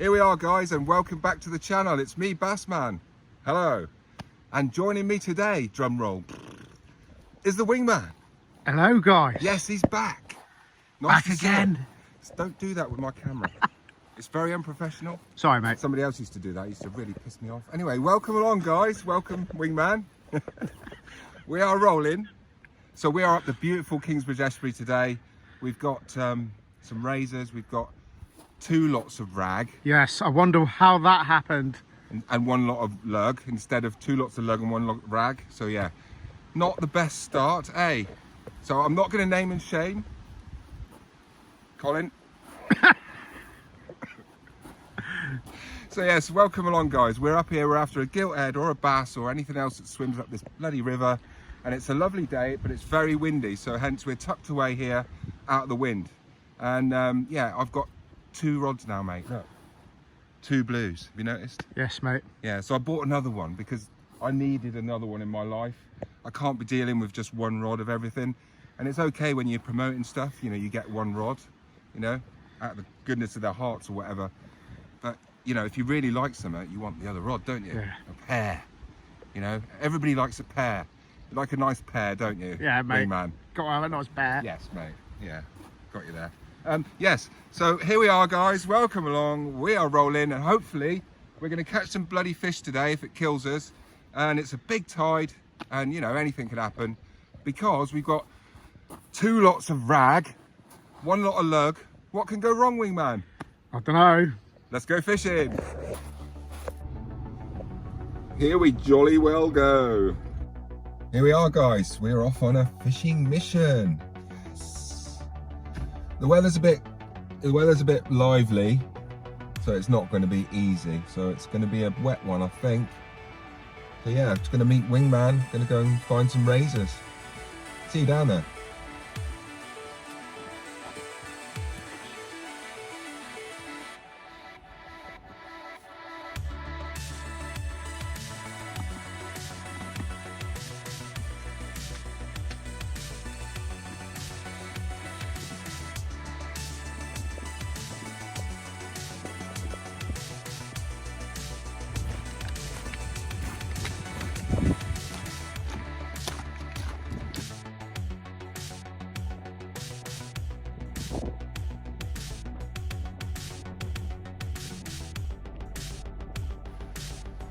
Here we are, guys, and welcome back to the channel. It's me, Bassman. Hello. And joining me today, drum roll, is the Wingman. Hello, guys. Yes, he's back. Nice Back again. Don't do that with my camera. It's very unprofessional. Sorry, mate. Somebody else used to do that. It used to really piss me off. Anyway, welcome along, guys. Welcome, Wingman. We are rolling. So we are up the beautiful Kingsbridge Estuary today. We've got some razors. We've got 2 lots of rag. Yes, I wonder how that happened. And 1 lot of lug instead of 2 lots of lug and 1 lot of rag. So yeah, not the best start, eh? So I'm not going to name and shame. Colin. So yes, welcome along, guys. We're up here, we're after a gilthead or a bass or anything else that swims up this bloody river. And it's a lovely day, but it's very windy. So hence we're tucked away here out of the wind. And yeah, I've got 2 rods now, mate. Look, 2 blues. Have you noticed? Yes, mate. Yeah, so I bought another one because I needed another one in my life. I can't be dealing with just 1 rod of everything. And it's okay when you're promoting stuff, you know, you get 1 rod, you know, out of the goodness of their hearts or whatever. But, you know, if you really like something, you want the other rod, don't you? Yeah. A pair, you know. Everybody likes a pair. You like a nice pair, don't you? Yeah, mate. Man. Got to have a nice pair. Yes, mate. Yeah, got you there. Yes, so here we are, guys. Welcome along. We are rolling, and hopefully we're going to catch some bloody fish today if it kills us. And it's a big tide, and you know, anything could happen because we've got 2 lots of rag, 1 lot of lug. What can go wrong, Wingman? I don't know. Let's go fishing. Here we jolly well go. Here we are, guys. We're off on a fishing mission. The weather's a bit lively, so it's not going to be easy. So it's going to be a wet one, I think. So yeah, it's going to meet Wingman. Going to go and find some razors. See you down there.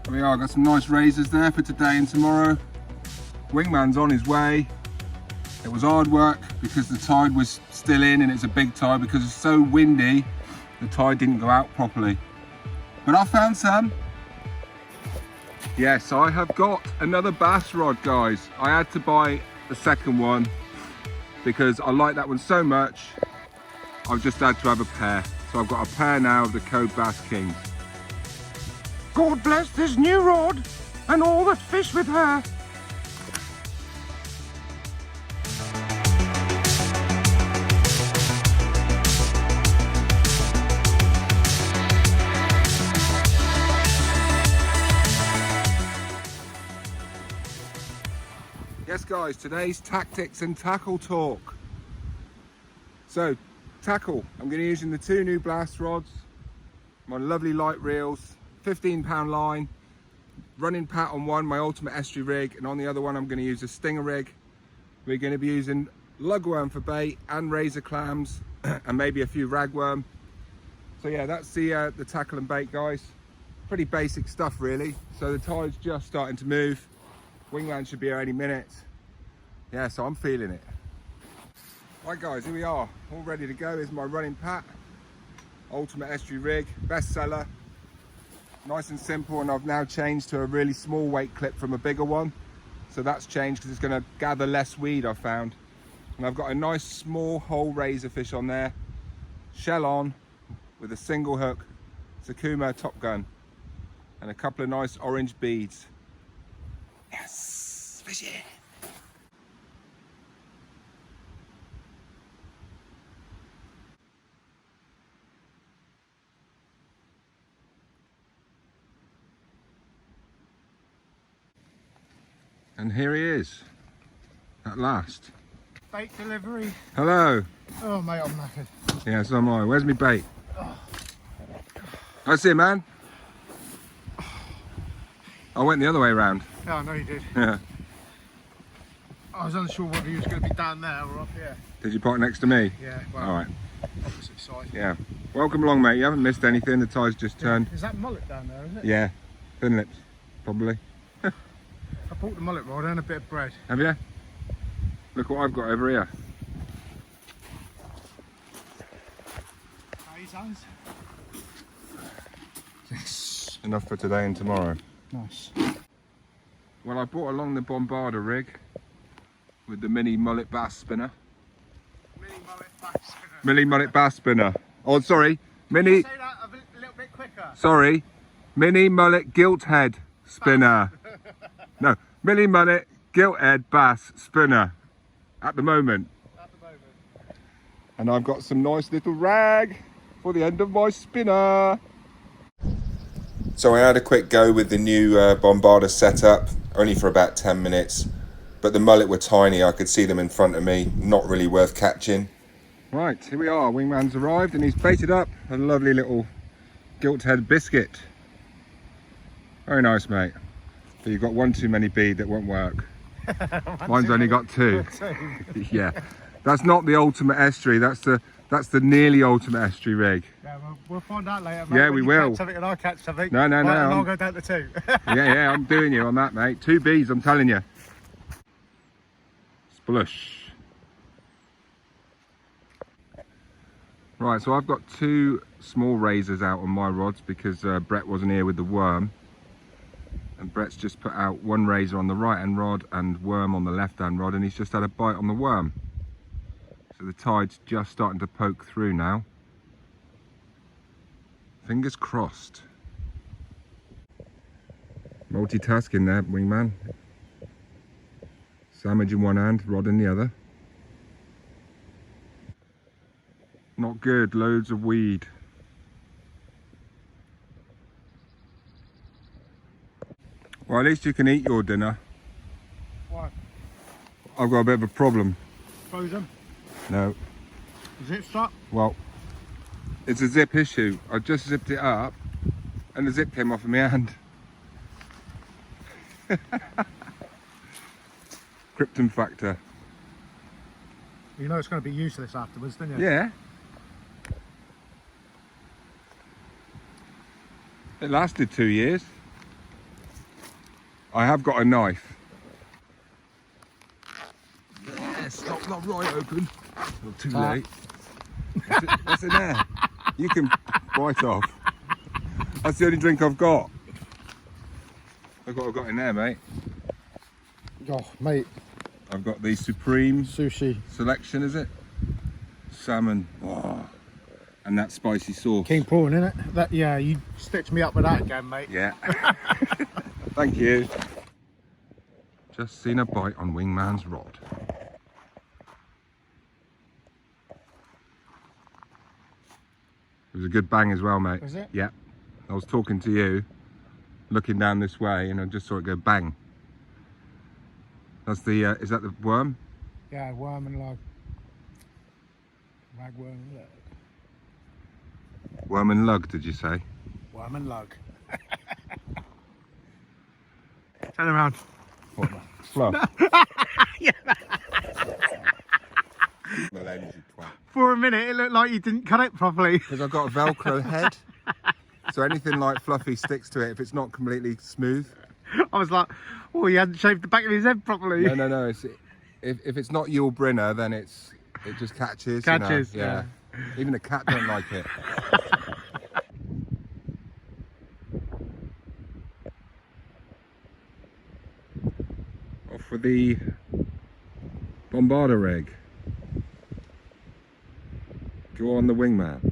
There we are, got some nice razors there for today and tomorrow. Wingman's on his way. It was hard work because the tide was still in, and it's a big tide because it's so windy, the tide didn't go out properly. But I found some. Yes, I have got another bass rod, guys. I had to buy the second one because I like that one so much. I've just had to have a pair. So I've got a pair now of the Code Bass Kings. God bless this new rod and all that fish with her. Yes, guys, today's tactics and tackle talk. So, tackle, I'm going to be using the 2 new blast rods, my lovely light reels, 15-pound line, running pat on one, my ultimate estuary rig, and on the other one I'm going to use a stinger rig. We're going to be using lugworm for bait and razor clams and maybe a few ragworm. So yeah, that's the tackle and bait, guys. Pretty basic stuff really. So the tide's just starting to move. Wingman should be here any minute. Yeah, so I'm feeling it. Right, guys, here we are, all ready to go. Here's my running pat, ultimate estuary rig, bestseller. Nice and simple, and I've now changed to a really small weight clip from a bigger one. So that's changed because it's going to gather less weed, I've found. And I've got a nice small whole razor fish on there, shell on, with a single hook, Sakuma Top Gun, and a couple of nice orange beads. Yes, fishing! And here he is, at last. Bait delivery. Hello. Oh, mate, I'm knackered. Yeah, so am I. Where's my bait? Oh. That's it, man. I went the other way around. Yeah, I know you did. Yeah. I was unsure whether he was going to be down there or up here. Did you park next to me? Yeah, well, All right. opposite side. Yeah. Welcome along, mate. You haven't missed anything. The tide's just turned. Is that mullet down there, is it? Yeah. Thin lips, probably. I bought the mullet rod and a bit of bread. Have you? Look what I've got over here. How you sounds? Yes. Enough for today and tomorrow. Nice. Well, I brought along the Bombarder rig with the mini mullet bass spinner. Mini mullet back spinner. Mini mullet bass spinner. Oh, sorry. Mini. Say that a little bit quicker. Sorry. Mini mullet gilt head spinner. No. Mini mullet gilt head bass spinner. At the moment. At the moment. And I've got some nice little rag for the end of my spinner. So I had a quick go with the new Bombarder setup, only for about 10 minutes. But the mullet were tiny, I could see them in front of me, not really worth catching. Right, here we are, Wingman's arrived and he's baited up a lovely little gilt head biscuit. Very nice, mate. But you've got one too many bead that won't work. Mine's only got two. Yeah, that's not the ultimate estuary, that's the nearly ultimate estuary rig. Yeah, we'll find out later, mate. Yeah, when we you will. Catch something and I catch something. No, Right, and I'm- I'll go down to 2. Yeah, I'm doing you on that, mate. 2 bees, I'm telling you. Splush. Right, so I've got 2 small razors out on my rods because Brett wasn't here with the worm. And Brett's just put out 1 razor on the right hand rod and worm on the left hand rod, and he's just had a bite on the worm. So the tide's just starting to poke through now. Fingers crossed. Multitasking there, Wingman. Sandwich in one hand, rod in the other. Not good, loads of weed. Well, at least you can eat your dinner. Why? I've got a bit of a problem. Frozen? No, Is it stuck? well, it's a zip issue. I just zipped it up and the zip came off of my hand. Krypton factor. You know it's going to be useless afterwards, don't you? Yeah. It lasted 2 years. I have got a knife. Yes, not right open. Not too late. What's in there? You can bite off. That's the only drink I've got. Look what I've got in there, mate. Oh, mate. I've got the Supreme Sushi. selection, is it? Salmon. Oh. And that spicy sauce. King prawn, innit? That, yeah, you stitched me up with that again, mate. Yeah. Thank you. Just seen a bite on Wingman's rod. It was a good bang as well, mate. Was it? Yeah. I was talking to you, looking down this way, and I just saw it go bang. That's the, is that the worm? Yeah, worm and lug. Ragworm and lug. Worm and lug, did you say? Worm and lug. Turn around. What? Fluff. For a minute, it looked like you didn't cut it properly. Because I've got a Velcro head. So anything like fluffy sticks to it if it's not completely smooth. I was like, oh, he hadn't shaved the back of his head properly. No. It's, if it's not Yule Brinner, then it just catches. Catches, you know? Yeah. Even a cat don't like it. Off for the Bombarder egg. Go on the Wingman.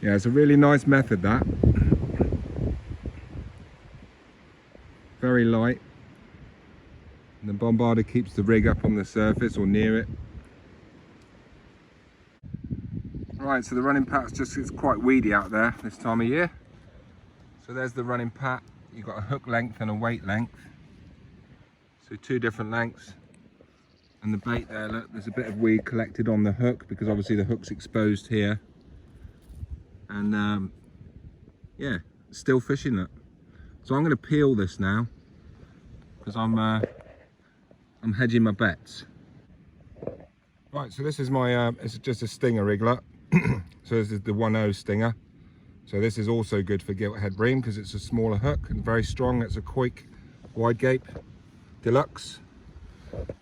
Yeah, it's a really nice method, that. Very light. And the Bombarder keeps the rig up on the surface or near it. Right, so the running pat's it's quite weedy out there this time of year. So there's the running pat. You've got a hook length and a weight length. So 2 different lengths. And the bait there, look, there's a bit of weed collected on the hook because obviously the hook's exposed here. And yeah, still fishing that. So I'm going to peel this now because I'm hedging my bets. Right, so this is my, it's just a stinger wriggler. So this is the 1.0 stinger. So this is also good for gilthead bream because it's a smaller hook and very strong. It's a Quake wide gape deluxe.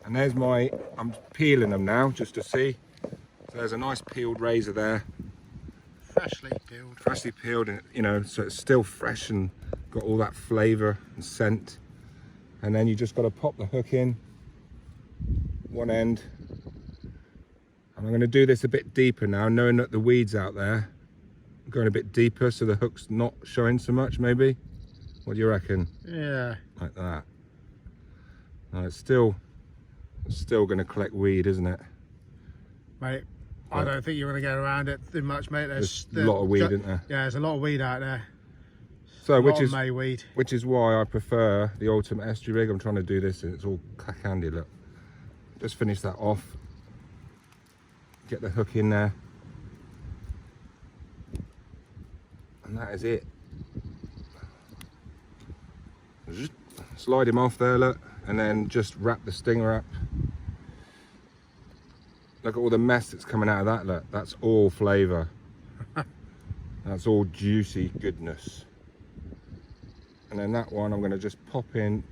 And there's my, I'm peeling them now just to see. So there's a nice peeled razor there. Freshly peeled. Freshly peeled, and you know, so it's still fresh and got all that flavour and scent. And then you just got to pop the hook in one end. And I'm going to do this a bit deeper now, knowing that the weed's out there. I'm going a bit deeper so the hook's not showing so much, maybe. What do you reckon? Yeah. Like that. No, it's still going to collect weed, isn't it? Mate, I don't think you're going to get around it too much, mate. There's a lot of weed, isn't there? Yeah, there's a lot of weed out there. So, Mayweed. which is why I prefer the Ultimate Estuary rig. I'm trying to do this and it's all handy, look. Just finish that off. Get the hook in there. And that is it. Slide him off there, look. And then just wrap the stinger up. Look at all the mess that's coming out of that, look. That's all flavour. That's all juicy goodness. And then that one I'm going to just pop in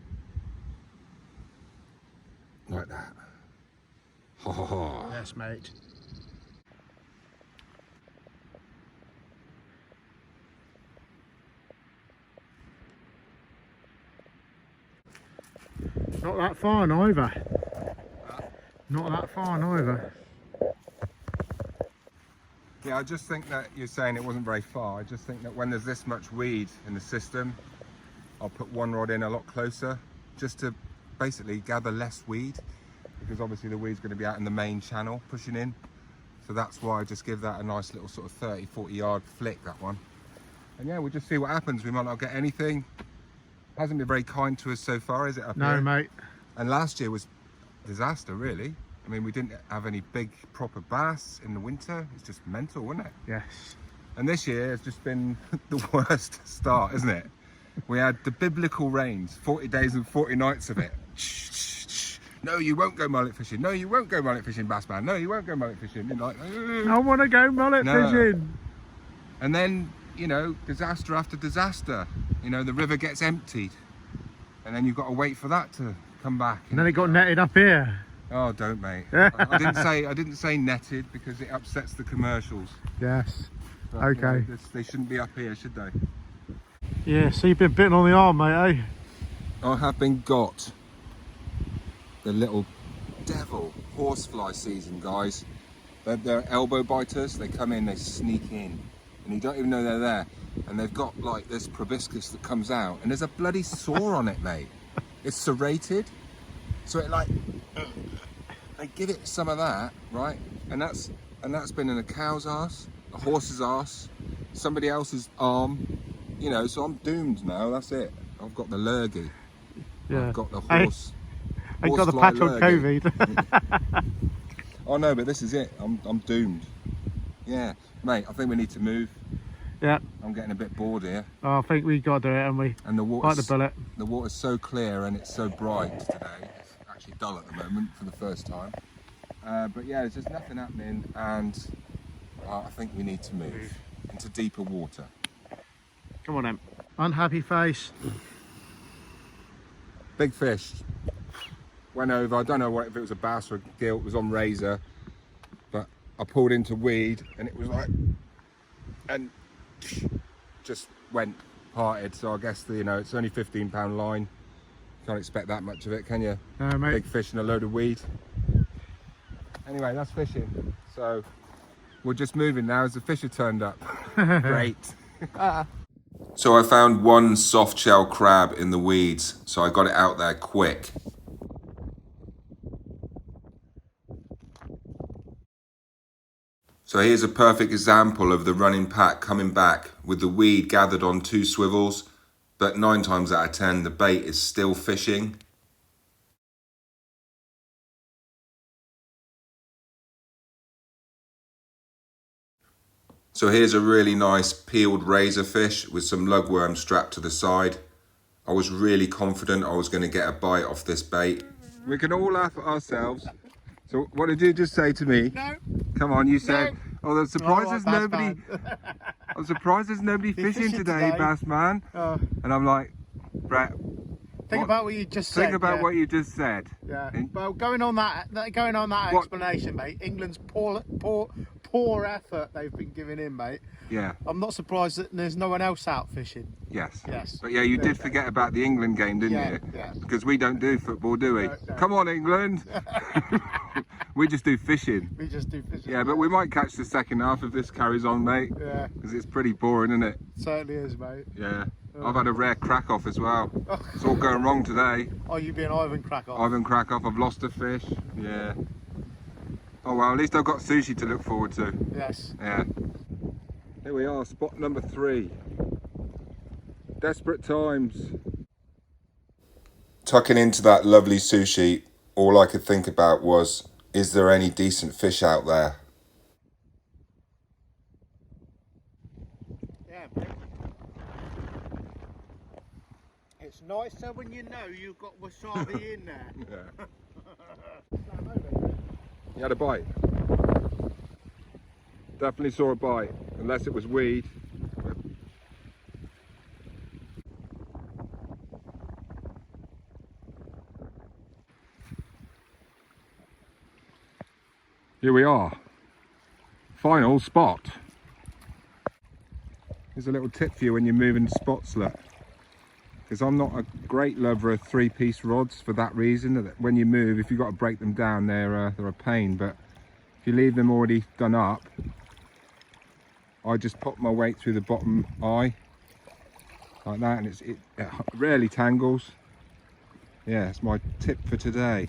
like that. Ha ha ha. Yes, mate. Not that far neither. Not that far neither. Yeah, I just think that you're saying it wasn't very far. I just think that when there's this much weed in the system, I'll put one rod in a lot closer just to basically gather less weed, because obviously the weed's going to be out in the main channel pushing in. So that's why I just give that a nice little sort of 30-40 yard flick, that one. And yeah, we'll just see what happens. We might not get anything. Hasn't been very kind to us so far, is it, up here? No, mate. And last year was disaster, really. I mean, we didn't have any big proper bass in the winter. It's just mental, wasn't it? Yes. And this year has just been the worst start, isn't it? We had the biblical rains, 40 days and 40 nights of it. No, you won't go mullet fishing. No, you won't go mullet fishing, Bassman. No, you won't go mullet fishing. You're like, I want to go mullet fishing. And then, you know, disaster after disaster. You know, the river gets emptied. And then you've got to wait for that to come back. And then it got netted up here. Oh, don't, mate. I didn't say netted because it upsets the commercials. Yes. But, okay. You know, they shouldn't be up here, should they? Yeah, so you've been bitten on the arm, mate, eh? I have been got. The little devil horsefly season, guys. They're elbow biters. They come in, they sneak in, and you don't even know they're there. And they've got like this proboscis that comes out, and there's a bloody sore on it, mate. It's serrated, so it like they give it some of that, right? And that's been in a cow's arse, a horse's arse, somebody else's arm, you know. So I'm doomed now. That's it. I've got the lurgy. Yeah. I've got the horse. I got the patch on COVID. Oh no, but this is it. I'm doomed. Yeah, mate. I think we need to move. Yeah. I'm getting a bit bored here. Oh, I think we got to do it, haven't we? And the water's, like the bullet. The water's so clear and it's so bright today. It's actually dull at the moment for the first time. But yeah, there's just nothing happening, and I think we need to move into deeper water. Come on, then. Unhappy face. Big fish. Went over. I don't know if it was a bass or a gilt. It was on razor, but I pulled into weed and it was like, and just went parted. So I guess you know, it's only £15 line. Can't expect that much of it, can you? No, mate. Big fish and a load of weed. Anyway, that's fishing. So we're just moving now as the fish have turned up. Great. So I found one soft shell crab in the weeds, so I got it out there quick. So here's a perfect example of the running pack coming back with the weed gathered on 2 swivels, but 9 times out of 10 the bait is still fishing. So here's a really nice peeled razor fish with some lugworm strapped to the side. I was really confident I was going to get a bite off this bait. We can all laugh at ourselves. So what did you just say to me? No. Come on, you said, oh, I'm surprised there's Bass nobody. man. I'm surprised there's nobody fishing today, bass man. Oh. And I'm like, Brett, Think about what you just said. Think about what you just said. Yeah. And Well, going on that explanation, mate. England's poor effort they've been giving in, mate. yeah, I'm not surprised that there's no one else out fishing. yes. Yes. But yeah, you did forget about the England game, didn't Yeah, you? yeah. Because we don't do football, do we? No. Come on, England. We just do fishing. We just do fishing. Yeah, but we might catch the second half if this carries on, mate. Yeah. Because it's pretty boring, isn't it? Certainly is, mate. Yeah. I've had a rare crack off as well. It's all going wrong today. Oh, you being Ivan Krakoff. Ivan crack off. I've lost a fish. Yeah. Oh well, at least I've got sushi to look forward to. Yes. Yeah. Here we are, spot number 3. Desperate times. Tucking into that lovely sushi, all I could think about was, is there any decent fish out there? Yeah. It's nicer when you know you've got wasabi in there. Yeah. You had a bite? Definitely saw a bite, unless it was weed. Here we are, final spot. Here's a little tip for you when you're moving spots, look. Because I'm not a great lover of 3-piece rods for that reason. That when you move, if you've got to break them down, they're a pain. But if you leave them already done up, I just pop my weight through the bottom eye like that, and it rarely tangles. Yeah, it's my tip for today.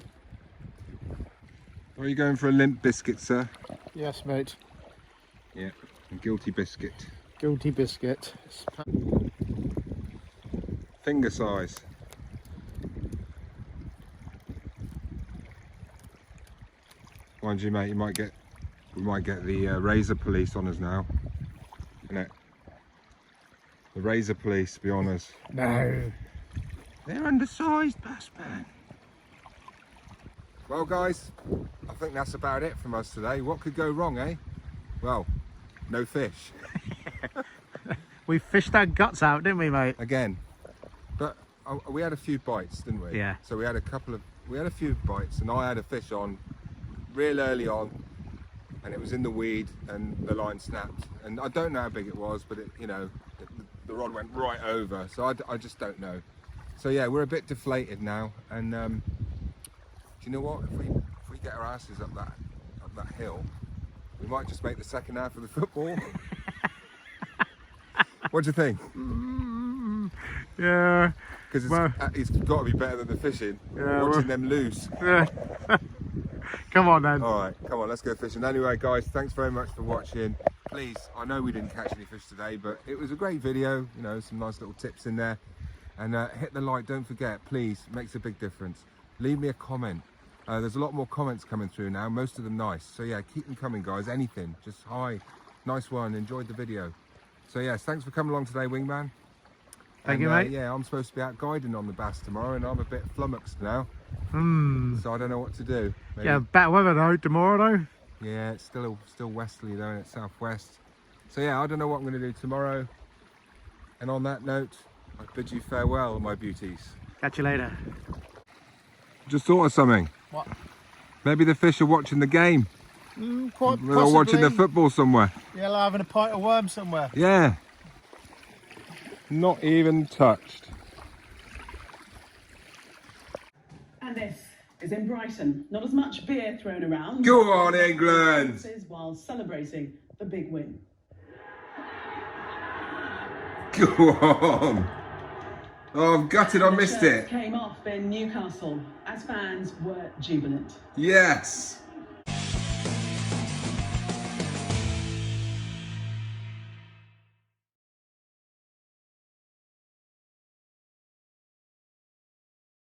Are you going for a limp biscuit, sir? Yes, mate. Yeah, a guilty biscuit. Guilty biscuit. Finger size. Mind you, mate, we might get the razor police on us now. Innit? The razor police be on us. No. They're undersized, bassman. Well, guys, I think that's about it from us today. What could go wrong, eh? Well, no fish. We fished our guts out, didn't we, mate? Again. But we had a few bites, didn't we? Yeah. So we had a few bites, and I had a fish on real early on, and it was in the weed, and the line snapped. And I don't know how big it was, but the rod went right over. So I just don't know. So yeah, we're a bit deflated now, and do you know what? If we get our asses up that hill, we might just make the second half of the football. What do you think? Yeah. Because it's got to be better than the fishing. Yeah, Watching them loose. Yeah. Come on then. All right, come on, let's go fishing. Anyway, guys, thanks very much for watching. Please, I know we didn't catch any fish today, but it was a great video. You know, some nice little tips in there. And hit the like, don't forget, please, it makes a big difference. Leave me a comment. There's a lot more comments coming through now, most of them nice. So yeah, keep them coming, guys. Anything, just hi, nice one, enjoyed the video. So yes, thanks for coming along today, Wingman. Thank you, mate. Yeah, I'm supposed to be out guiding on the bass tomorrow, and I'm a bit flummoxed now. So I don't know what to do. Maybe. Yeah, better weather though tomorrow though. Yeah, it's still westerly though, and it's southwest. So yeah, I don't know what I'm going to do tomorrow. And on that note, I bid you farewell, my beauties. Catch you later. Just thought of something. What? Maybe the fish are watching the game. Quite They're watching the football somewhere. Yeah, like having a pint of worm somewhere. Yeah. Not even touched. And this is in Brighton. Not as much beer thrown around. Go on, England! While celebrating the big win. Go on! Oh, I'm gutted I missed it. Came off in Newcastle as fans were jubilant. Yes!